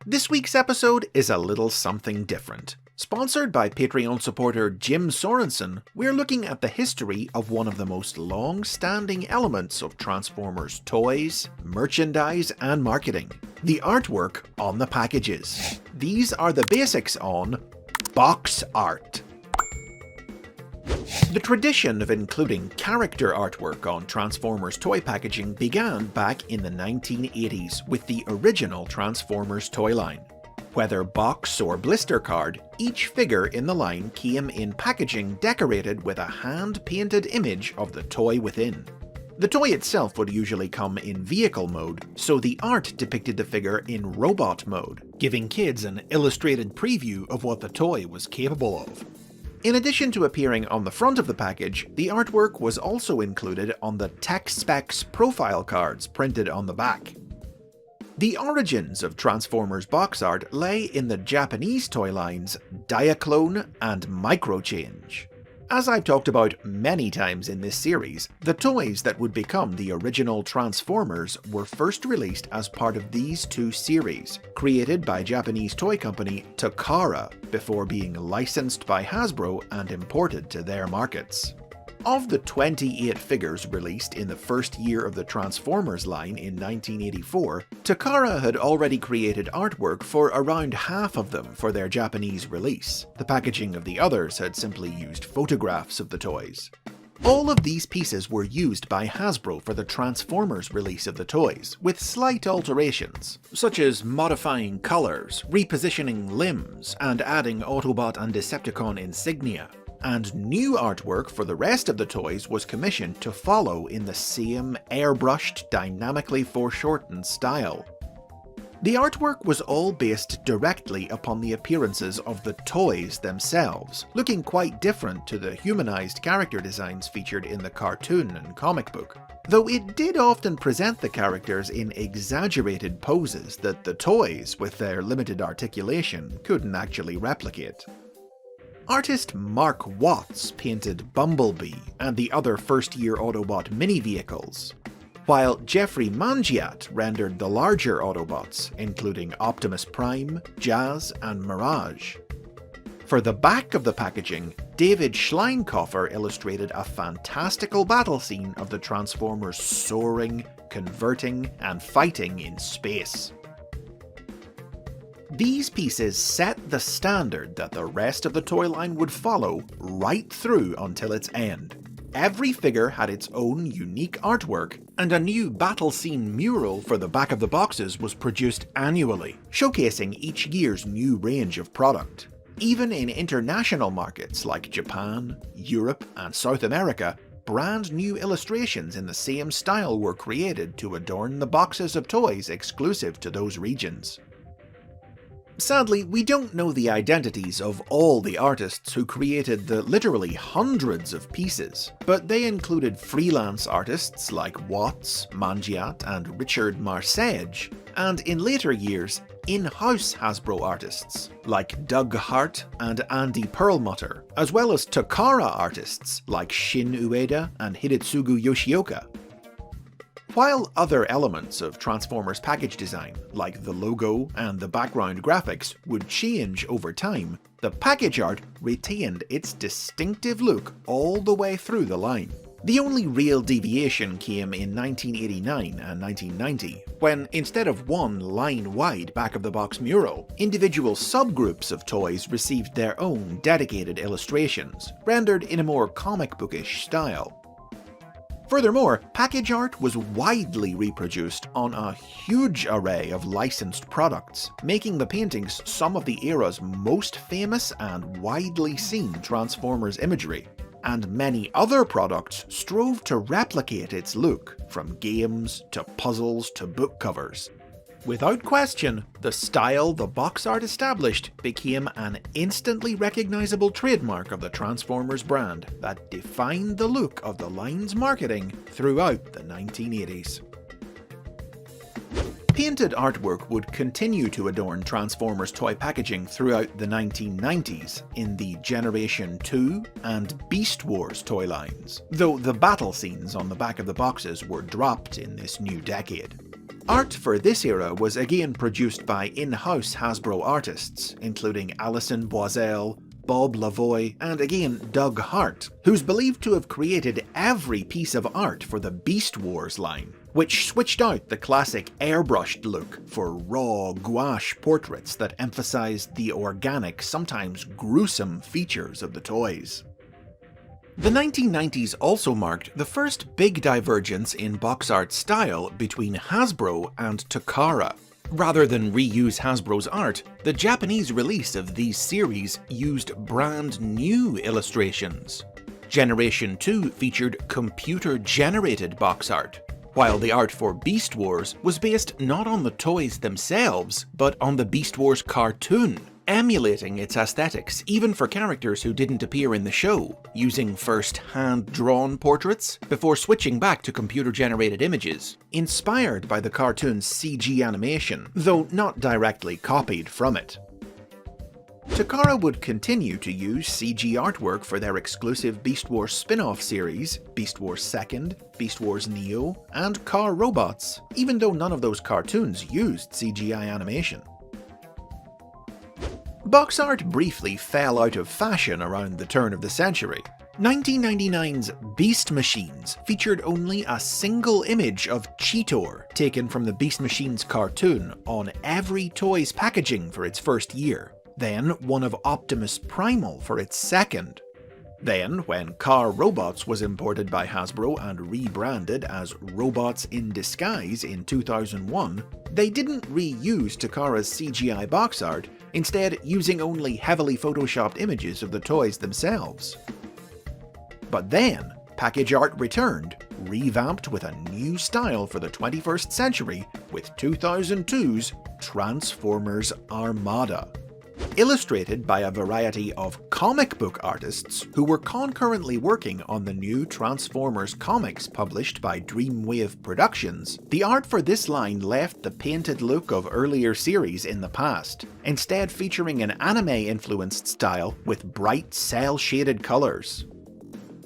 This week's episode is a little something different. Sponsored by Patreon supporter Jim Sorensen, we're looking at the history of one of the most long-standing elements of Transformers toys, merchandise, and marketing: the artwork on the packages. These are the basics on box art. The tradition of including character artwork on Transformers toy packaging began back in the 1980s with the original Transformers toy line. Whether box or blister card, each figure in the line came in packaging decorated with a hand-painted image of the toy within. The toy itself would usually come in vehicle mode, so the art depicted the figure in robot mode, giving kids an illustrated preview of what the toy was capable of. In addition to appearing on the front of the package, the artwork was also included on the tech specs profile cards printed on the back. The origins of Transformers box art lay in the Japanese toy lines Diaclone and Microchange. As I've talked about many times in this series, the toys that would become the original Transformers were first released as part of these two series, created by Japanese toy company Takara before being licensed by Hasbro and imported to their markets. Of the 28 figures released in the first year of the Transformers line in 1984, Takara had already created artwork for around half of them for their Japanese release. The packaging of the others had simply used photographs of the toys. All of these pieces were used by Hasbro for the Transformers release of the toys, with slight alterations, such as modifying colours, repositioning limbs, and adding Autobot and Decepticon insignia. And new artwork for the rest of the toys was commissioned to follow in the same airbrushed, dynamically foreshortened style. The artwork was all based directly upon the appearances of the toys themselves, looking quite different to the humanized character designs featured in the cartoon and comic book, though it did often present the characters in exaggerated poses that the toys, with their limited articulation, couldn't actually replicate. Artist Mark Watts painted Bumblebee and the other first-year Autobot mini-vehicles, while Jeffrey Mangiat rendered the larger Autobots, including Optimus Prime, Jazz, and Mirage. For the back of the packaging, David Schleinkoffer illustrated a fantastical battle scene of the Transformers soaring, converting, and fighting in space. These pieces set the standard that the rest of the toy line would follow right through until its end. Every figure had its own unique artwork, and a new battle scene mural for the back of the boxes was produced annually, showcasing each year's new range of product. Even in international markets like Japan, Europe, and South America, brand new illustrations in the same style were created to adorn the boxes of toys exclusive to those regions. Sadly, we don't know the identities of all the artists who created the literally hundreds of pieces, but they included freelance artists like Watts, Mangiat, and Richard Marcege, and in later years, in-house Hasbro artists like Doug Hart and Andy Perlmutter, as well as Takara artists like Shin Ueda and Hidetsugu Yoshioka. While other elements of Transformers package design, like the logo and the background graphics, would change over time, the package art retained its distinctive look all the way through the line. The only real deviation came in 1989 and 1990, when instead of one line-wide back-of-the-box mural, individual subgroups of toys received their own dedicated illustrations, rendered in a more comic bookish style. Furthermore, package art was widely reproduced on a huge array of licensed products, making the paintings some of the era's most famous and widely seen Transformers imagery, and many other products strove to replicate its look, from games to puzzles to book covers. Without question, the style the box art established became an instantly recognizable trademark of the Transformers brand that defined the look of the line's marketing throughout the 1980s. Painted artwork would continue to adorn Transformers toy packaging throughout the 1990s in the Generation 2 and Beast Wars toy lines, though the battle scenes on the back of the boxes were dropped in this new decade. Art for this era was again produced by in-house Hasbro artists, including Alison Boiselle, Bob Lavoie, and again Doug Hart, who's believed to have created every piece of art for the Beast Wars line, which switched out the classic airbrushed look for raw gouache portraits that emphasized the organic, sometimes gruesome features of the toys. The 1990s also marked the first big divergence in box art style between Hasbro and Takara. Rather than reuse Hasbro's art, the Japanese release of these series used brand new illustrations. Generation 2 featured computer-generated box art, while the art for Beast Wars was based not on the toys themselves, but on the Beast Wars cartoon, emulating its aesthetics even for characters who didn't appear in the show, using first hand-drawn portraits before switching back to computer-generated images, inspired by the cartoon's CG animation, though not directly copied from it. Takara would continue to use CG artwork for their exclusive Beast Wars spin-off series, Beast Wars 2nd, Beast Wars Neo, and Car Robots, even though none of those cartoons used CGI animation. Box art briefly fell out of fashion around the turn of the century. 1999's Beast Machines featured only a single image of Cheetor taken from the Beast Machines cartoon on every toy's packaging for its first year, then one of Optimus Primal for its second. Then, when Car Robots was imported by Hasbro and rebranded as Robots in Disguise in 2001, they didn't reuse Takara's CGI box art, instead using only heavily photoshopped images of the toys themselves. But then, package art returned, revamped with a new style for the 21st century with 2002's Transformers Armada. Illustrated by a variety of comic book artists who were concurrently working on the new Transformers comics published by Dreamwave Productions, the art for this line left the painted look of earlier series in the past, instead featuring an anime-influenced style with bright cel-shaded colours.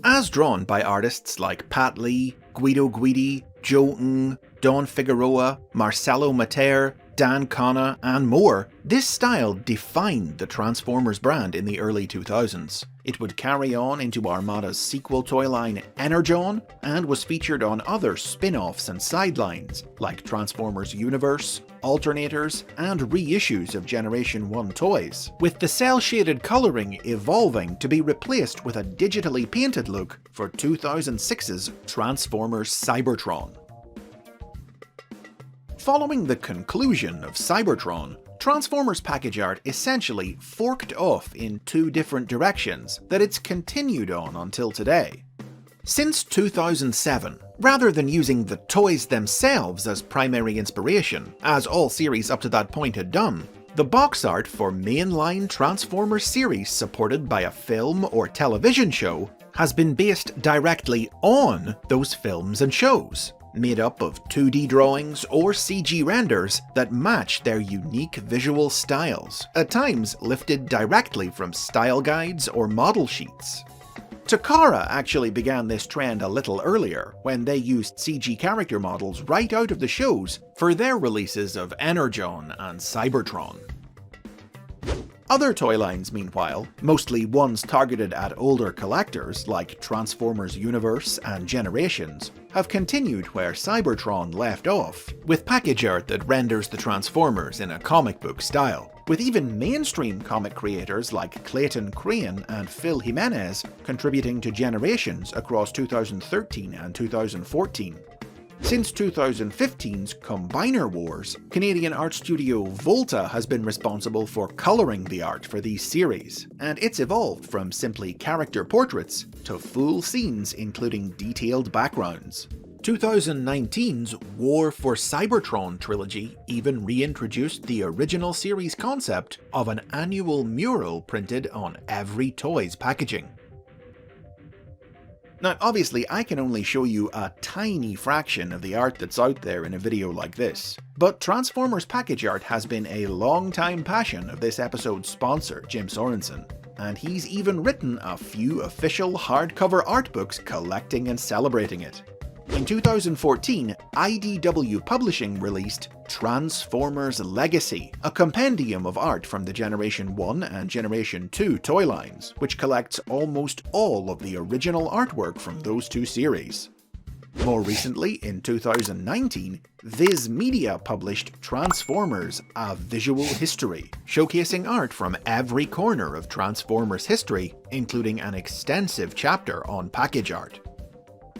As drawn by artists like Pat Lee, Guido Guidi, Joe Ng, Don Figueroa, Marcelo Mater, Dan Connor, and more, this style defined the Transformers brand in the early 2000s. It would carry on into Armada's sequel toy line Energon, and was featured on other spin-offs and sidelines, like Transformers Universe, Alternators, and reissues of Generation 1 toys, with the cel-shaded colouring evolving to be replaced with a digitally painted look for 2006's Transformers Cybertron. Following the conclusion of Cybertron, Transformers package art essentially forked off in two different directions that it's continued on until today. Since 2007, rather than using the toys themselves as primary inspiration, as all series up to that point had done, the box art for mainline Transformers series supported by a film or television show has been based directly on those films and shows, made up of 2D drawings or CG renders that match their unique visual styles, at times lifted directly from style guides or model sheets. Takara actually began this trend a little earlier, when they used CG character models right out of the shows for their releases of Energon and Cybertron. Other toy lines, meanwhile, mostly ones targeted at older collectors like Transformers Universe and Generations, have continued where Cybertron left off, with package art that renders the Transformers in a comic book style, with even mainstream comic creators like Clayton Crane and Phil Jimenez contributing to Generations across 2013 and 2014. Since 2015's Combiner Wars, Canadian art studio Volta has been responsible for colouring the art for these series, and it's evolved from simply character portraits to full scenes including detailed backgrounds. 2019's War for Cybertron trilogy even reintroduced the original series concept of an annual mural printed on every toy's packaging. Now, obviously, I can only show you a tiny fraction of the art that's out there in a video like this, but Transformers package art has been a long-time passion of this episode's sponsor, Jim Sorensen, and he's even written a few official hardcover art books collecting and celebrating it. In 2014, IDW Publishing released Transformers Legacy, a compendium of art from the Generation 1 and Generation 2 toy lines, which collects almost all of the original artwork from those two series. More recently, in 2019, Viz Media published Transformers: A Visual History, showcasing art from every corner of Transformers history, including an extensive chapter on package art.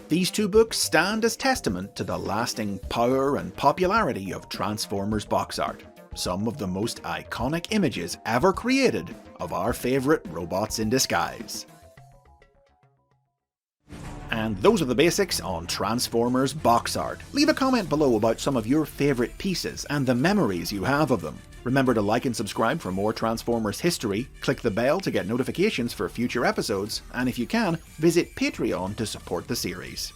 These two books stand as testament to the lasting power and popularity of Transformers box art, some of the most iconic images ever created of our favourite robots in disguise. And those are the basics on Transformers box art. Leave a comment below about some of your favourite pieces and the memories you have of them. Remember to like and subscribe for more Transformers history, click the bell to get notifications for future episodes, and if you can, visit Patreon to support the series.